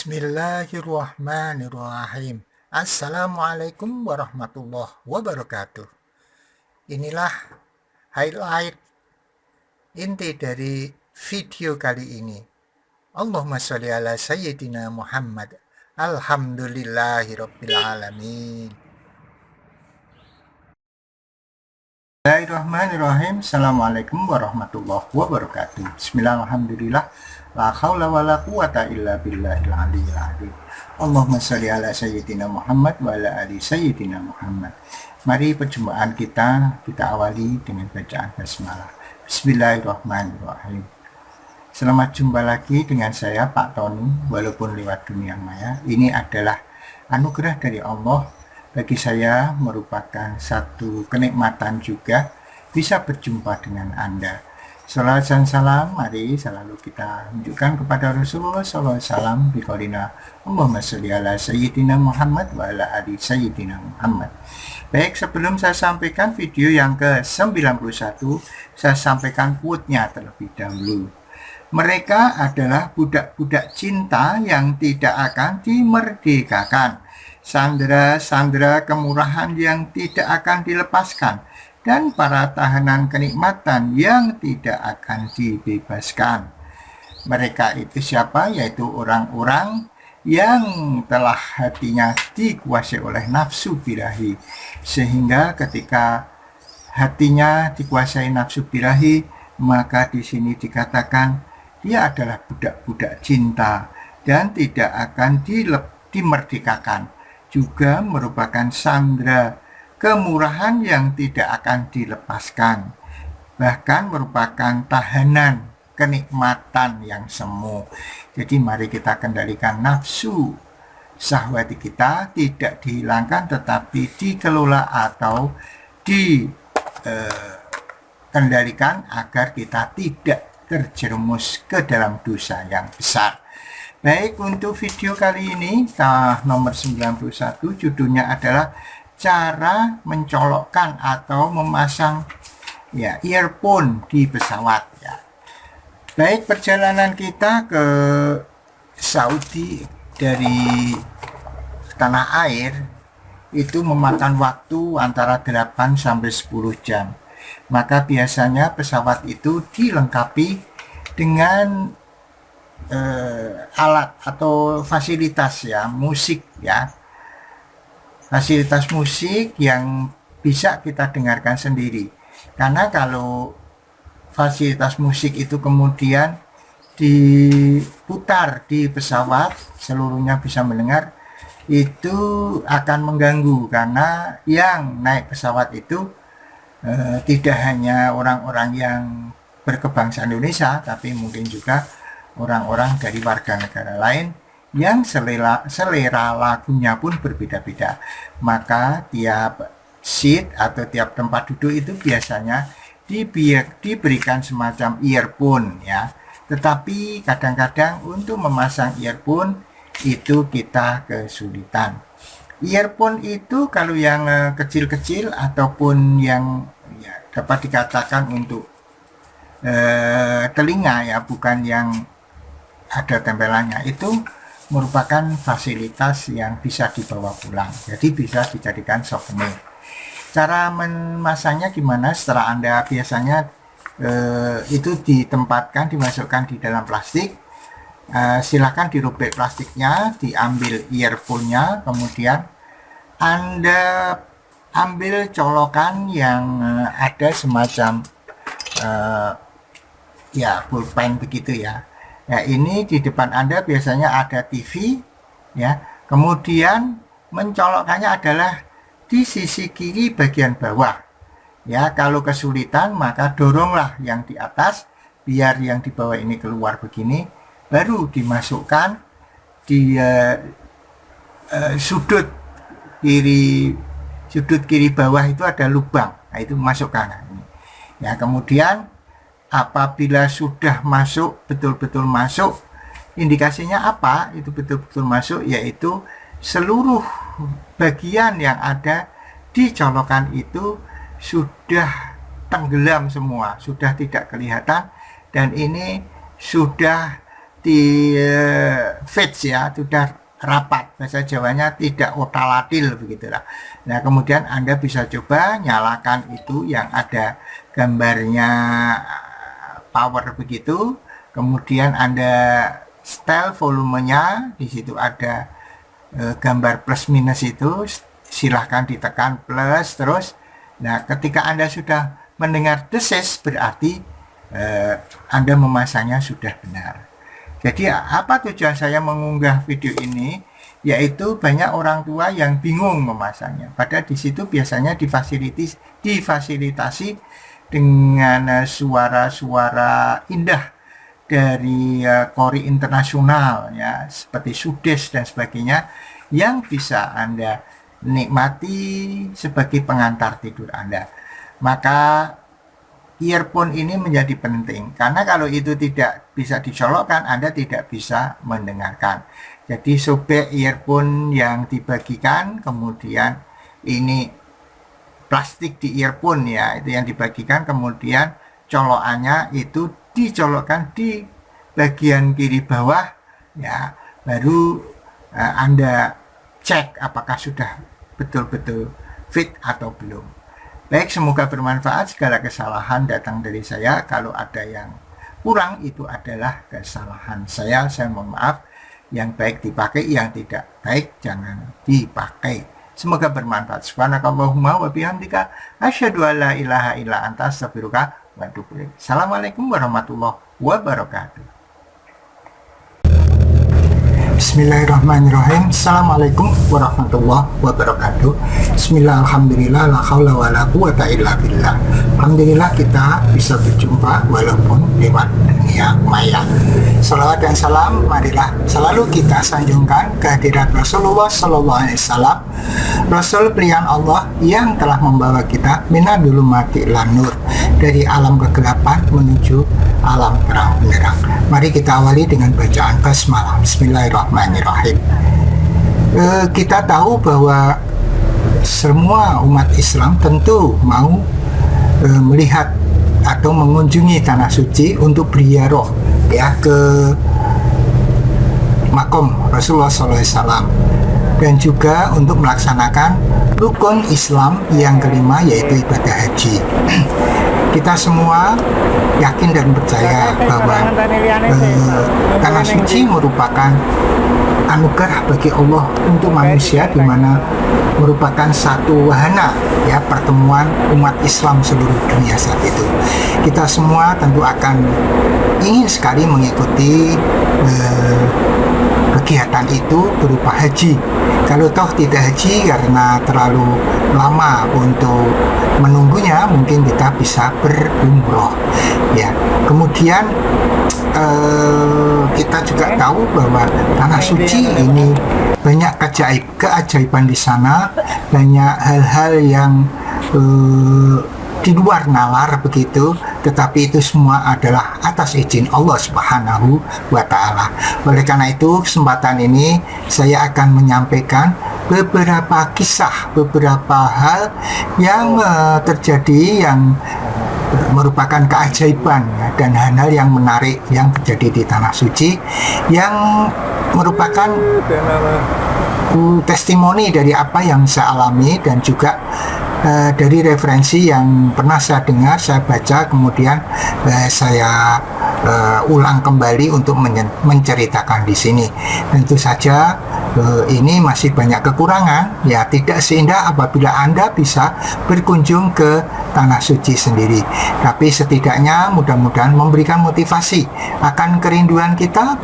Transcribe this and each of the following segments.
Bismillahirrahmanirrahim. Assalamualaikum warahmatullahi wabarakatuh. Inilah highlight inti dari video kali ini. Allahumma sholli ala sayyidina Muhammad. Alhamdulillahirabbil alamin. Bismillahirrahmanirrahim. Assalamualaikum warahmatullahi wabarakatuh. Bismillahirrahmanirrahim. La haula wala quwata illa billahil aliyyil azim. Allahumma shalli ala sayyidina Muhammad wa ala ali sayyidina Muhammad. Mari perjumpaan kita awali dengan bacaan basmalah. Bismillahirrahmanirrahim. Selamat jumpa lagi dengan saya Pak Tony, walaupun lewat dunia maya. Ini adalah anugerah dari Allah. Bagi saya merupakan satu kenikmatan juga bisa berjumpa dengan Anda. Salawat dan salam mari selalu kita tunjukkan kepada Rasulullah SAW biqaulina Allahumma sholli ala sayyidina Muhammad wa ala ali sayyidina Muhammad. Baik, sebelum saya sampaikan video yang ke-91, saya sampaikan quote-nya terlebih dahulu. Mereka adalah budak-budak cinta yang tidak akan dimerdekakan, sandera-sandera kemurahan yang tidak akan dilepaskan, dan para tahanan kenikmatan yang tidak akan dibebaskan. Mereka itu siapa? Yaitu orang-orang yang telah hatinya dikuasai oleh nafsu birahi, sehingga ketika hatinya dikuasai nafsu birahi, maka di sini dikatakan dia adalah budak-budak cinta dan tidak akan dimerdekakan, juga merupakan sandera kemurahan yang tidak akan dilepaskan, bahkan merupakan tahanan kenikmatan yang semu. Jadi mari kita kendalikan nafsu syahwati kita, tidak dihilangkan tetapi dikelola atau dikendalikan agar kita tidak terjerumus ke dalam dosa yang besar. Baik, untuk video kali ini nomor 91, judulnya adalah cara mencolokkan atau memasang earphone di pesawat ya. Baik, perjalanan kita ke Saudi dari tanah air itu memakan waktu antara 8 sampai 10 jam. Maka biasanya pesawat itu dilengkapi dengan alat atau fasilitas musik fasilitas musik yang bisa kita dengarkan sendiri. Karena kalau fasilitas musik itu kemudian diputar di pesawat, seluruhnya bisa mendengar, itu akan mengganggu, karena yang naik pesawat itu tidak hanya orang-orang yang berkebangsaan Indonesia, tapi mungkin juga orang-orang dari warga negara lain yang selera lagunya pun berbeda-beda. Maka tiap seat atau tiap tempat duduk itu biasanya diberikan semacam earphone ya. Tetapi kadang-kadang untuk memasang earphone itu kita kesulitan. Earphone itu kalau yang kecil-kecil ataupun yang dapat dikatakan untuk telinga bukan yang ada tempelannya, itu merupakan fasilitas yang bisa dibawa pulang, jadi bisa dijadikan souvenir. Cara memasangnya gimana? Setelah Anda biasanya itu dimasukkan di dalam plastik. Silakan dirobek plastiknya, diambil earphone-nya, kemudian Anda ambil colokan yang ada semacam pulpen begitu ya. Ini di depan Anda biasanya ada TV ya. Kemudian mencolokkannya adalah di sisi kiri bagian bawah. Ya, kalau kesulitan maka doronglah yang di atas biar yang di bawah ini keluar begini. Baru dimasukkan di sudut kiri bawah itu ada lubang. Nah, itu masukkan ini. Ya, kemudian apabila sudah masuk, betul-betul masuk, indikasinya apa? Itu betul-betul masuk, yaitu seluruh bagian yang ada di colokan itu sudah tenggelam semua, sudah tidak kelihatan, dan ini sudah di fix ya, sudah rapat, bahasa Jawanya tidak otalatil begitulah. Nah kemudian Anda bisa coba nyalakan itu yang ada gambarnya power begitu, kemudian Anda setel volumenya, di situ ada gambar plus minus itu, silahkan ditekan plus terus. Nah ketika Anda sudah mendengar desis berarti Anda memasangnya sudah benar. Jadi apa tujuan saya mengunggah video ini? Yaitu banyak orang tua yang bingung memasangnya. Padahal di situ biasanya difasilitasi dengan suara-suara indah dari kori internasional ya, seperti Sudes dan sebagainya, yang bisa Anda nikmati sebagai pengantar tidur Anda. Maka earphone ini menjadi penting, karena kalau itu tidak bisa dicolokkan, Anda tidak bisa mendengarkan. Jadi sobek earphone yang dibagikan, kemudian ini plastik di earphone ya, itu yang dibagikan, kemudian colokannya itu dicolokkan di bagian kiri bawah ya, baru Anda cek apakah sudah betul-betul fit atau belum. Baik, semoga bermanfaat. Segala kesalahan datang dari saya. Kalau ada yang kurang, itu adalah kesalahan saya mohon maaf. Yang baik dipakai, yang tidak baik jangan dipakai. Semoga bermanfaat. Subhanakallahumma wa bihamdika asyhadu an la ilaha illa anta astaghfiruka wa atubu ilaik. Assalamualaikum warahmatullahi wabarakatuh. Bismillahirrahmanirrahim. Assalamualaikum warahmatullahi wabarakatuh. Bismillah, alhamdulillah, la haula wa la quwata illa billah. Alhamdulillah kita bisa berjumpa walaupun lewat dunia maya. Salawat dan salam marilah selalu kita sanjungkan kehadirat Rasulullah Sallallahu Alaihi Wasallam, Rasul pilihan Allah yang telah membawa kita minadul mati lan nur, dari alam kegelapan menuju alam terang benderang. Mari kita awali dengan bacaan basmalah. Bismillahirrahmanirrahim. Kita tahu bahwa semua umat Islam tentu mau melihat atau mengunjungi tanah suci untuk beriyaroh ya ke makom Rasulullah SAW, dan juga untuk melaksanakan rukun Islam yang kelima, yaitu ibadah haji. Kita semua yakin dan percaya bahwa tanah suci merupakan anugerah bagi Allah untuk manusia, di mana merupakan satu wahana ya pertemuan umat Islam seluruh dunia saat itu. Kita semua tentu akan ingin sekali mengikuti kegiatan itu berupa haji. Kalau toh tidak haji karena terlalu lama untuk menunggunya, mungkin kita bisa berumroh ya. Kemudian kita juga tahu bahwa tanah suci ini banyak keajaiban di sana, banyak hal-hal yang di luar nalar begitu, tetapi itu semua adalah atas izin Allah Subhanahu wa Ta'ala. Oleh karena itu, kesempatan ini saya akan menyampaikan beberapa kisah, beberapa hal yang terjadi yang merupakan keajaiban dan hal-hal yang menarik yang terjadi di tanah suci, yang merupakan testimoni dari apa yang saya alami, dan juga dari referensi yang pernah saya dengar, saya baca, kemudian saya ulang kembali untuk menceritakan di sini. Tentu saja ini masih banyak kekurangan ya, tidak seindah apabila Anda bisa berkunjung ke tanah suci sendiri, tapi setidaknya mudah-mudahan memberikan motivasi akan kerinduan kita,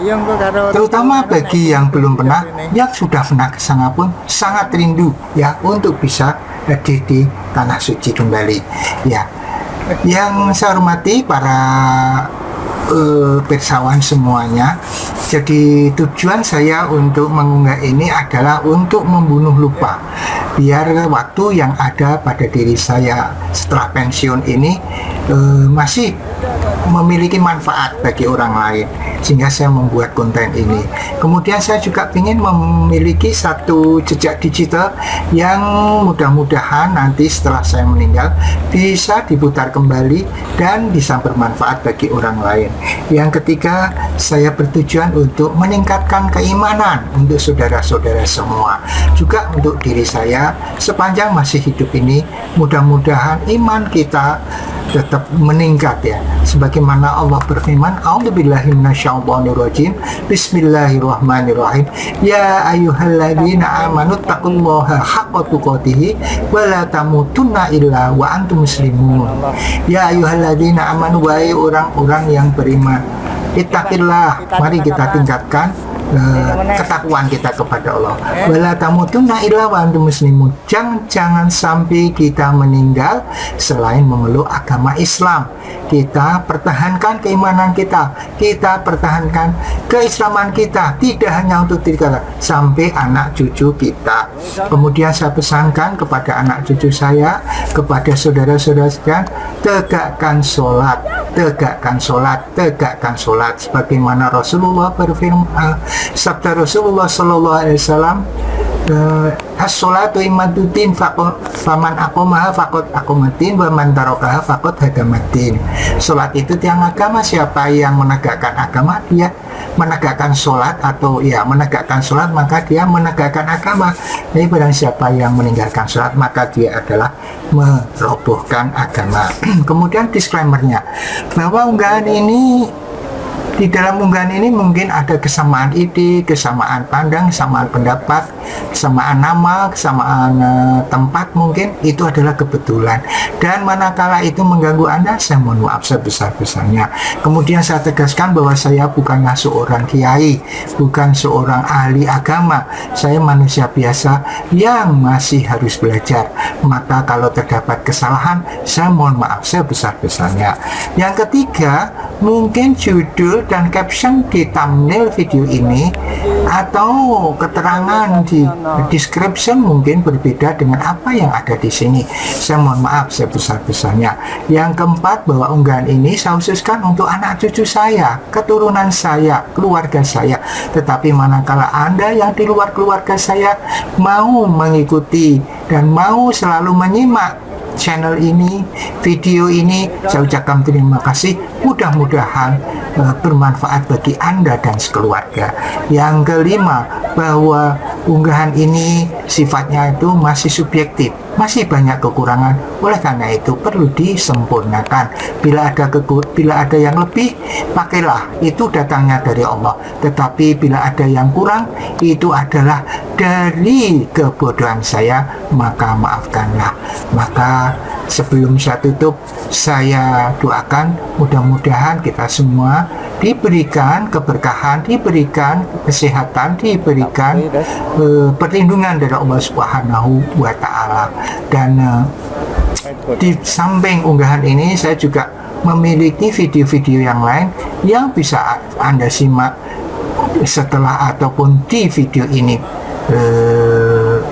terutama bagi yang belum pernah, yang sudah pernah ke sana pun sangat rindu ya untuk bisa hadir di tanah suci kembali ya. Yang saya hormati para pirsawan semuanya, jadi tujuan saya untuk mengunggah ini adalah untuk membunuh lupa, biar waktu yang ada pada diri saya setelah pensiun ini masih memiliki manfaat bagi orang lain, sehingga saya membuat konten ini. Kemudian saya juga ingin memiliki satu jejak digital yang mudah-mudahan nanti setelah saya meninggal bisa diputar kembali dan bisa bermanfaat bagi orang lain. Yang ketiga, saya bertujuan untuk meningkatkan keimanan untuk saudara-saudara semua, juga untuk diri saya sepanjang masih hidup ini. Mudah-mudahan iman kita tetap meningkat ya, sebagaimana Allah berfirman, a'udzubillahi minasyaitonirrajim, bismillahirrahmanirrahim, ya ayyuhalladzina amanu taqullaha haqqa tuqatih wa la tamutunna illa wa antum muslimun. Ya ayyuhalladzina amanu, wahai orang-orang yang beriman, ittaqillah, mari kita tingkatkan ketakwaan kita kepada Allah. Wala tamutunna illa wa antum muslimun. Jangan sampai kita meninggal selain memeluk agama Islam. Kita pertahankan keimanan kita, kita pertahankan keislaman kita, tidak hanya untuk diri kita, sampai anak cucu kita. Kemudian saya pesankan kepada anak cucu saya, kepada saudara-saudara sekalian, tegakkan sholat, tegakkan sholat, tegakkan sholat, sebagaimana Rasulullah berfirman, sabda Rasulullah Sallallahu Alaihi Wasallam, as-sholatu imaduddin, faman aqomaha faqad aqomaddin, wa man tarakaha faqad hadamaddin. Sholat itu tiang agama, siapa yang menegakkan agama dia menegakkan sholat, atau ya menegakkan sholat maka dia menegakkan agama. Jadi barang siapa yang meninggalkan sholat maka dia adalah merobohkan agama. Kemudian disclaimernya, bahwa unggahan ini, di dalam unggahan ini mungkin ada kesamaan ide, kesamaan pandang, kesamaan pendapat, kesamaan nama, kesamaan tempat, mungkin itu adalah kebetulan. Dan manakala itu mengganggu Anda, saya mohon maaf sebesar-besarnya. Kemudian saya tegaskan bahwa saya bukanlah seorang kiai, bukan seorang ahli agama. Saya manusia biasa yang masih harus belajar. Maka kalau terdapat kesalahan, saya mohon maaf sebesar-besarnya. Yang ketiga, mungkin judul dan caption di thumbnail video ini atau keterangan di description mungkin berbeda dengan apa yang ada di sini. Saya mohon maaf sebesar-besarnya. Yang keempat, bahwa unggahan ini saya khususkan untuk anak cucu saya, keturunan saya, keluarga saya. Tetapi manakala Anda yang di luar keluarga saya mau mengikuti dan mau selalu menyimak channel ini, video ini, saya ucapkan terima kasih. Mudah-mudahan bermanfaat bagi Anda dan sekeluarga. Yang kelima, bahwa unggahan ini sifatnya itu masih subjektif, masih banyak kekurangan. Oleh karena itu perlu disempurnakan. Bila ada yang lebih, pakailah, itu datangnya dari Allah. Tetapi bila ada yang kurang, itu adalah dari kebodohan saya, maka maafkanlah. Maka sebelum saya tutup, saya doakan mudah-mudahan kita semua diberikan keberkahan, diberikan kesehatan, diberikan perlindungan dari Allah Subhanahu wa Ta'ala. Dan di samping unggahan ini, saya juga memiliki video-video yang lain yang bisa Anda simak setelah ataupun di video ini,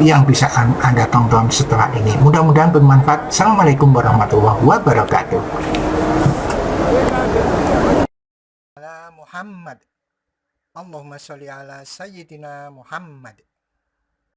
yang bisa Anda tonton setelah ini. Mudah-mudahan bermanfaat. Assalamualaikum warahmatullahi wabarakatuh. Muhammad, Allahumma sholli ala sayyidina Muhammad.